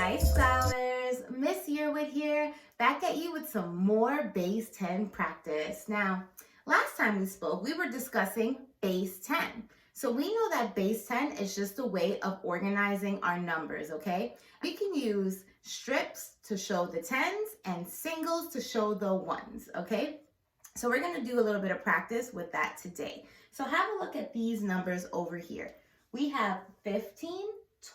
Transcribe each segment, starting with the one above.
Hi scholars, Miss Yearwood here, back at you with some more base 10 practice. Now, last time we spoke, we were discussing base 10. So we know that base 10 is just a way of organizing our numbers, okay? We can use strips to show the tens and singles to show the ones, okay? So we're gonna do a little bit of practice with that today. So have a look at these numbers over here. We have 15,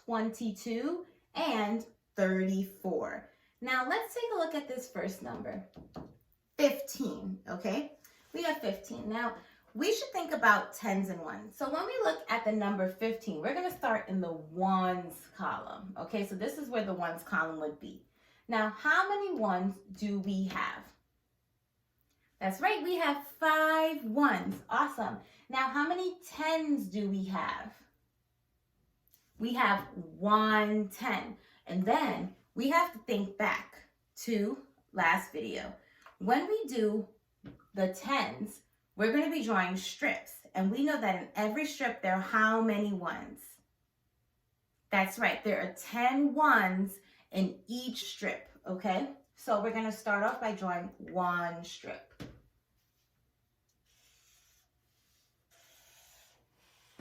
22, and 34. Now let's take a look at this first number, 15, okay? We have 15. Now we should think about tens and ones. So when we look at the number 15, we're gonna start in the ones column, okay? So this is where the ones column would be. Now, how many ones do we have? That's right, we have 5 ones. Awesome. Now, how many tens do we have? We have 1 10. And then we have to think back to last video. When we do the tens, we're going to be drawing strips. And we know that in every strip, there are how many ones? That's right, there are 10 ones in each strip, okay? So we're going to start off by drawing one strip.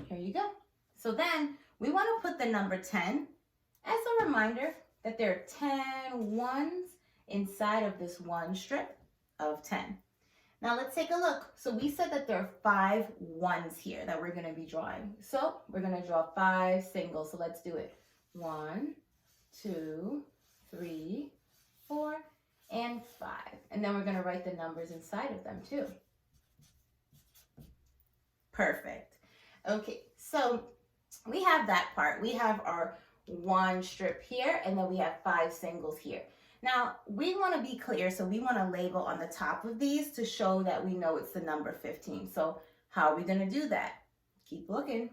Here you go. So then we want to put the number 10 as a reminder that there are 10 ones inside of this one strip of 10. Now let's take a look. So we said that there are 5 ones here that we're going to be drawing. So we're going to draw 5 singles. So let's do it. 1, 2, 3, 4, and 5. And then we're going to write the numbers inside of them too. Perfect. Okay, so we have that part. We have our one strip here, and then we have 5 singles here. Now, we want to be clear, so we want to label on the top of these to show that we know it's the number 15. So how are we going to do that? Keep looking.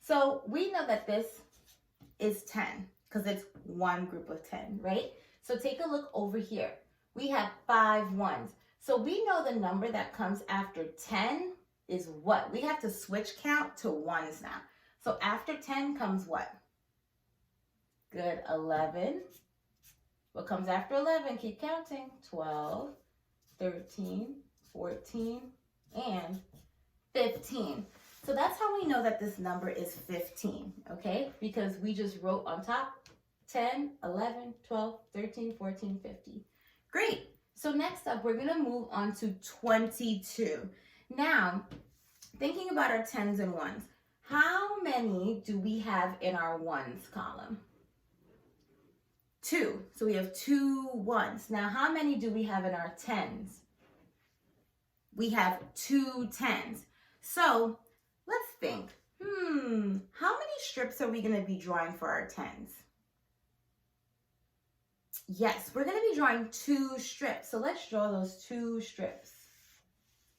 So we know that this is 10 because it's one group of 10, right? So take a look over here. We have 5 ones. So we know the number that comes after 10 is what? We have to switch count to ones now. So after 10 comes what? Good, 11. What comes after 11? Keep counting. 12, 13, 14, and 15. So that's how we know that this number is 15, okay? Because we just wrote on top 10, 11, 12, 13, 14, 15. Great. So next up, we're going to move on to 22. Now, thinking about our tens and ones, how many do we have in our ones column? 2. So we have 2 ones. Now, how many do we have in our tens? We have 2 tens. So let's think. How many strips are we going to be drawing for our tens? Yes, we're going to be drawing 2 strips. So let's draw those 2 strips.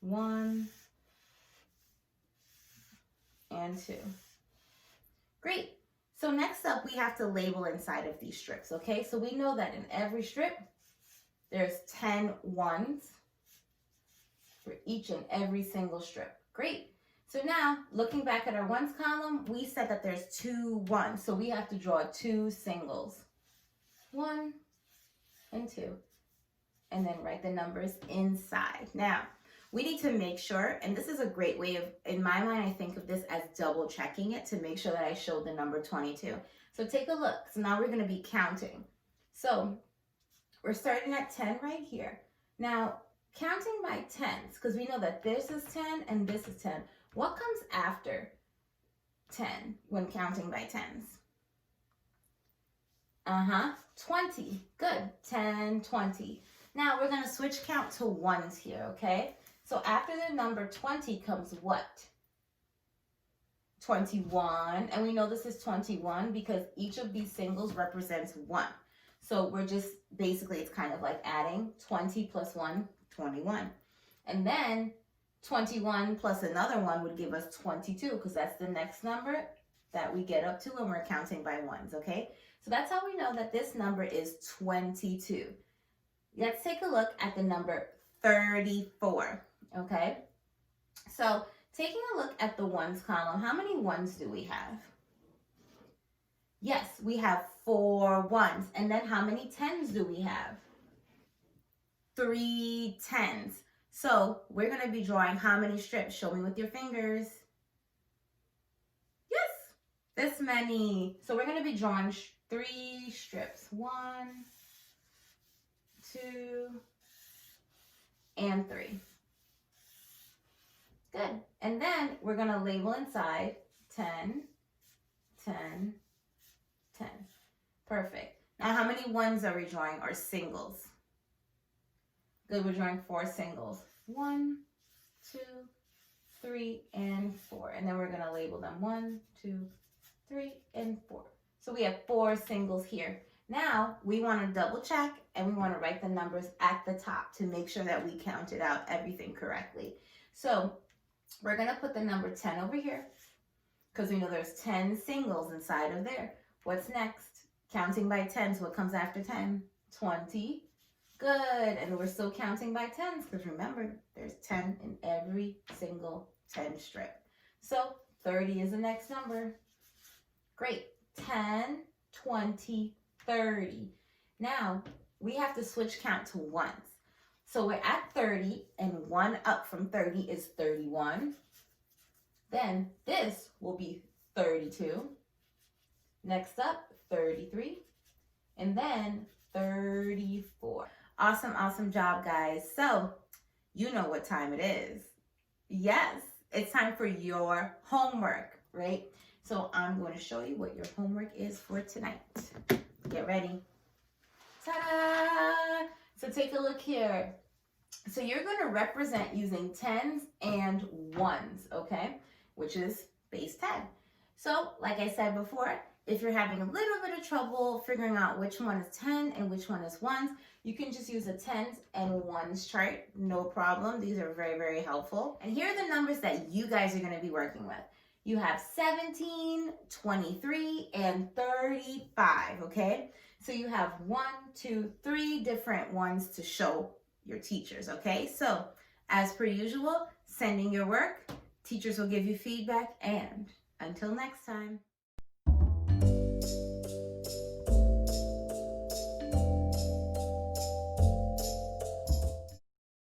1 and 2. Great. So next up, we have to label inside of these strips, okay? So we know that in every strip, there's 10 ones for each and every single strip. Great. So now, looking back at our ones column, we said that there's 2 ones. So we have to draw 2 singles. 1 and 2. And then write the numbers inside. Now, we need to make sure, and this is a great way of, in my mind, I think of this as double checking it to make sure that I showed the number 22. So take a look. So now we're going to be counting. So we're starting at 10 right here. Now, counting by tens, because we know that this is 10 and this is 10. What comes after 10 when counting by tens? 20. Good. 10, 20. Now we're going to switch count to ones here, okay? So after the number 20 comes what? 21. And we know this is 21 because each of these singles represents 1. So we're just, basically, it's kind of like adding 20 plus 1, 21. And then 21 plus another 1 would give us 22 because that's the next number that we get up to when we're counting by ones, okay? So that's how we know that this number is 22. Let's take a look at the number 34, okay? So taking a look at the ones column, how many ones do we have? Yes, we have 4 ones. And then how many 10s do we have? 3 10s. So we're going to be drawing how many strips? Show me with your fingers. Yes, this many. So we're going to be drawing 3 strips. 1, 2, and 3. Good. And then we're going to label inside 10, 10, 10. Perfect. Now how many ones are we drawing, or singles? Good, we're drawing 4 singles. 1, 2, 3, and 4. And then we're going to label them 1, 2, 3, and 4. So we have 4 singles here. Now we want to double check and we want to write the numbers at the top to make sure that we counted out everything correctly. So we're going to put the number 10 over here because we know there's 10 singles inside of there. What's next? Counting by 10s. What comes after 10? 20. Good. And we're still counting by 10s because remember, there's 10 in every single 10 strip. So 30 is the next number. Great. 10, 20, 30. Now we have to switch count to ones. So we're at 30 and 1 up from 30 is 31. Then this will be 32. Next up, 33. And then 34. Awesome, awesome job, guys. So you know what time it is. Yes, it's time for your homework, right? So I'm going to show you what your homework is for tonight. Get ready. Ta-da! So take a look here. So you're going to represent using 10s and 1s, okay? Which is base 10. So like I said before, if you're having a little bit of trouble figuring out which one is 10 and which one is 1s, you can just use a 10s and 1s chart. No problem. These are very, very helpful. And here are the numbers that you guys are going to be working with. You have 17, 23, and 35, okay? So you have 1, 2, 3 different ones to show your teachers, okay? So as per usual, sending your work, teachers will give you feedback, and until next time.